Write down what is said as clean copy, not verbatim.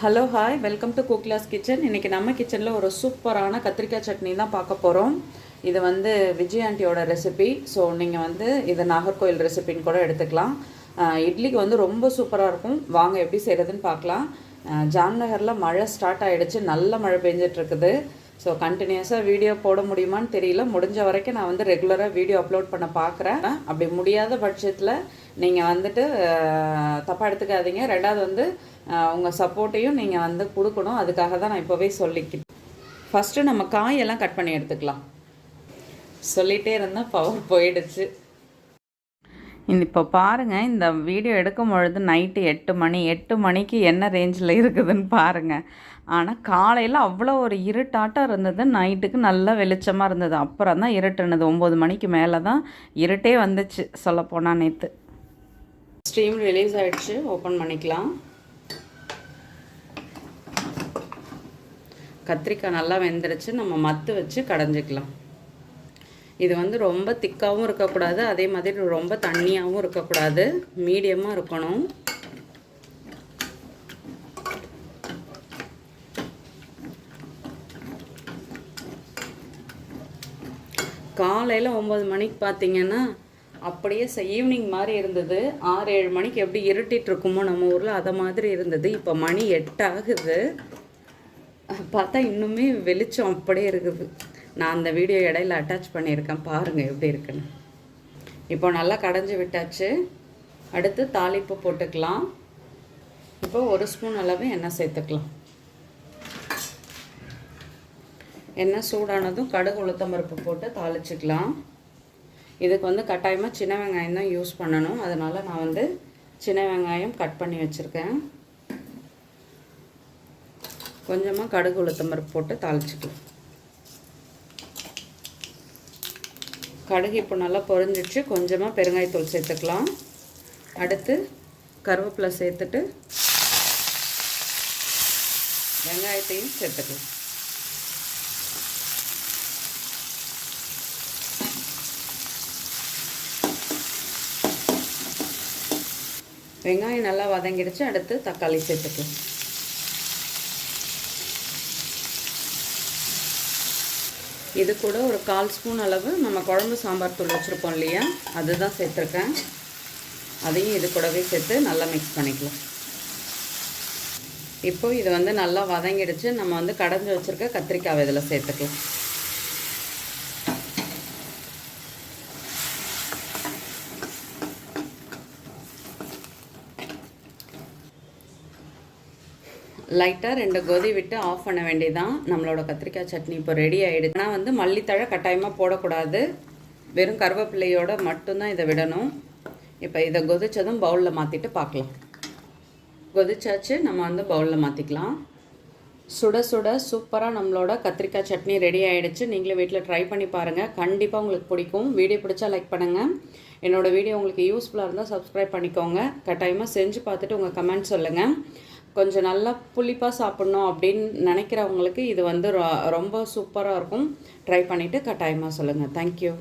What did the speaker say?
Hello hi welcome to குக்லாஸ் kitchen. இன்றைக்கி நம்ம கிச்சனில் ஒரு சூப்பரான கத்திரிக்காய் சட்னி தான் பார்க்க போகிறோம். இது வந்து விஜய் ஆண்டியோட ரெசிபி. ஸோ நீங்கள் வந்து இதை நாகர்கோவில் ரெசிபின்னு கூட எடுத்துக்கலாம். இட்லிக்கு வந்து ரொம்ப சூப்பராக இருக்கும். வாங்க எப்படி செய்கிறதுன்னு பார்க்கலாம். ஜாம்நகரில் மழை ஸ்டார்ட் ஆகிடுச்சு, நல்ல மழை பெஞ்சிட்ருக்குது. ஸோ கண்டினியூஸாக வீடியோ போட முடியுமான்னு தெரியல. முடிஞ்ச வரைக்கும் நான் வந்து ரெகுலராக வீடியோ அப்லோட் பண்ண பார்க்குறேன். அப்படி முடியாத பட்சத்தில் நீங்கள் வந்துட்டு தப்பாக எடுத்துக்காதீங்க. ரெண்டாவது வந்து உங்கள் சப்போர்ட்டையும் நீங்கள் வந்து கொடுக்கணும். அதுக்காக தான் நான் இப்போவே சொல்லிக்கிட்டேன். ஃபஸ்ட்டு நம்ம காயெல்லாம் கட் பண்ணி எடுத்துக்கலாம். சொல்லிகிட்டே இருந்தால் பவர் போயிடுச்சு. இப்போ பாருங்கள், இந்த வீடியோ எடுக்கும் பொழுது நைட்டு 8 மணிக்கு என்ன ரேஞ்சில் இருக்குதுன்னு பாருங்கள். ஆனால் காலையில் அவ்வளோ ஒரு இருட்டாட்டம் இருந்தது, நைட்டுக்கு நல்லா வெளிச்சமாக இருந்தது. அப்புறம் தான் இருட்டுனது. 9 மணிக்கு மேலே தான் இருட்டே வந்துச்சு சொல்லப்போனால். நேற்று ஸ்ட்ரீம் ரிலீஸ் ஆகிடுச்சு. ஓப்பன் பண்ணிக்கலாம். கத்திரிக்காய் நல்லா வெந்துருச்சு. நம்ம மத்து வச்சு கடைஞ்சிக்கலாம். இது வந்து ரொம்ப திக்காகவும் இருக்கக்கூடாது, அதே மாதிரி ரொம்ப தண்ணியாகவும் இருக்கக்கூடாது, மீடியமாக இருக்கணும். காலையில் 9 மணிக்கு பார்த்தீங்கன்னா அப்படியே ஈவினிங் மாதிரி இருந்தது. 6-7 மணிக்கு எப்படி இருட்டிட்டு இருக்குமோ நம்ம ஊரில், அதை மாதிரி இருந்தது. இப்போ மணி 8 ஆகுது. பார்த்தா இன்னுமே வெளிச்சம் அப்படியே இருக்குது. நான் அந்த வீடியோ இடையில அட்டாச் பண்ணியிருக்கேன், பாருங்கள் எப்படி இருக்குன்னு. இப்போ நல்லா கடைஞ்சி விட்டாச்சு. அடுத்து தாளிப்பு போட்டுக்கலாம். இப்போ 1 ஸ்பூன் அளவு எண்ணெய் சேர்த்துக்கலாம். எண்ணெய் சூடானதும் கடுகு உளுத்தம்பருப்பு போட்டு தாளிச்சிக்கலாம். இதுக்கு வந்து கட்டாயமாக சின்ன வெங்காயம் தான் யூஸ் பண்ணணும். அதனால் நான் வந்து சின்ன வெங்காயம் கட் பண்ணி வச்சுருக்கேன். கொஞ்சமாக கடுகு உளுத்தம்பருப்பு போட்டு தாளிச்சிக்கலாம். கடுகு இப்போ நல்லா பொரிஞ்சிடுச்சு. கொஞ்சமாக பெருங்காயத்தூள் சேர்த்துக்கலாம். அடுத்து கருவேப்பிலை சேர்த்துட்டு வெங்காயத்தையும் சேர்த்துக்கலாம். வெங்காயம் நல்லா வதங்கிடுச்சு. அடுத்து தக்காளி சேர்த்துக்கலாம். இது கூட ஒரு 1/4 ஸ்பூன் அளவு நம்ம குழம்பு சாம்பார் தூள் வச்சுருப்போம் இல்லையா, அதுதான் சேர்த்துருக்கேன். அதையும் இது கூடவே சேர்த்து நல்லா மிக்ஸ் பண்ணிக்கலாம். இப்போ இது வந்து நல்லா வதங்கிடுச்சு. நம்ம வந்து கடைஞ்சி வச்சுருக்க கத்திரிக்காய் இதில் சேர்த்துக்கலாம். லைட்டாக 2 கொதி விட்டு ஆஃப் பண்ண வேண்டியதான். நம்மளோட கத்திரிக்காய் சட்னி இப்போ ரெடி ஆகிடுது. ஆனால் வந்து மல்லித்தழை கட்டாயமாக போடக்கூடாது, வெறும் கருவேப்பிலையோடு மட்டும்தான் இதை விடணும். இப்போ இதை கொதிச்சதும் பவுலில் மாற்றிட்டு பார்க்கலாம். கொதிச்சாச்சு, நம்ம வந்து பவுலில் மாற்றிக்கலாம். சுட சுட சூப்பராக நம்மளோட கத்திரிக்காய் சட்னி ரெடி ஆகிடுச்சு. நீங்களே வீட்டில் ட்ரை பண்ணி பாருங்கள், கண்டிப்பாக உங்களுக்கு பிடிக்கும். வீடியோ பிடிச்சா லைக் பண்ணுங்கள். என்னோடய வீடியோ உங்களுக்கு யூஸ்ஃபுல்லாக இருந்தால் சப்ஸ்கிரைப் பண்ணிக்கோங்க. கட்டாயமாக செஞ்சு பார்த்துட்டு உங்கள் கமெண்ட் சொல்லுங்கள். கொஞ்சம் நல்லா புளிப்பாக சாப்பிட்ணும் அப்படின்னு நினைக்கிறவங்களுக்கு இது வந்து ரொம்ப சூப்பராக இருக்கும். ட்ரை பண்ணிவிட்டு கட்டாயமாக சொல்லுங்கள். தேங்க்யூ.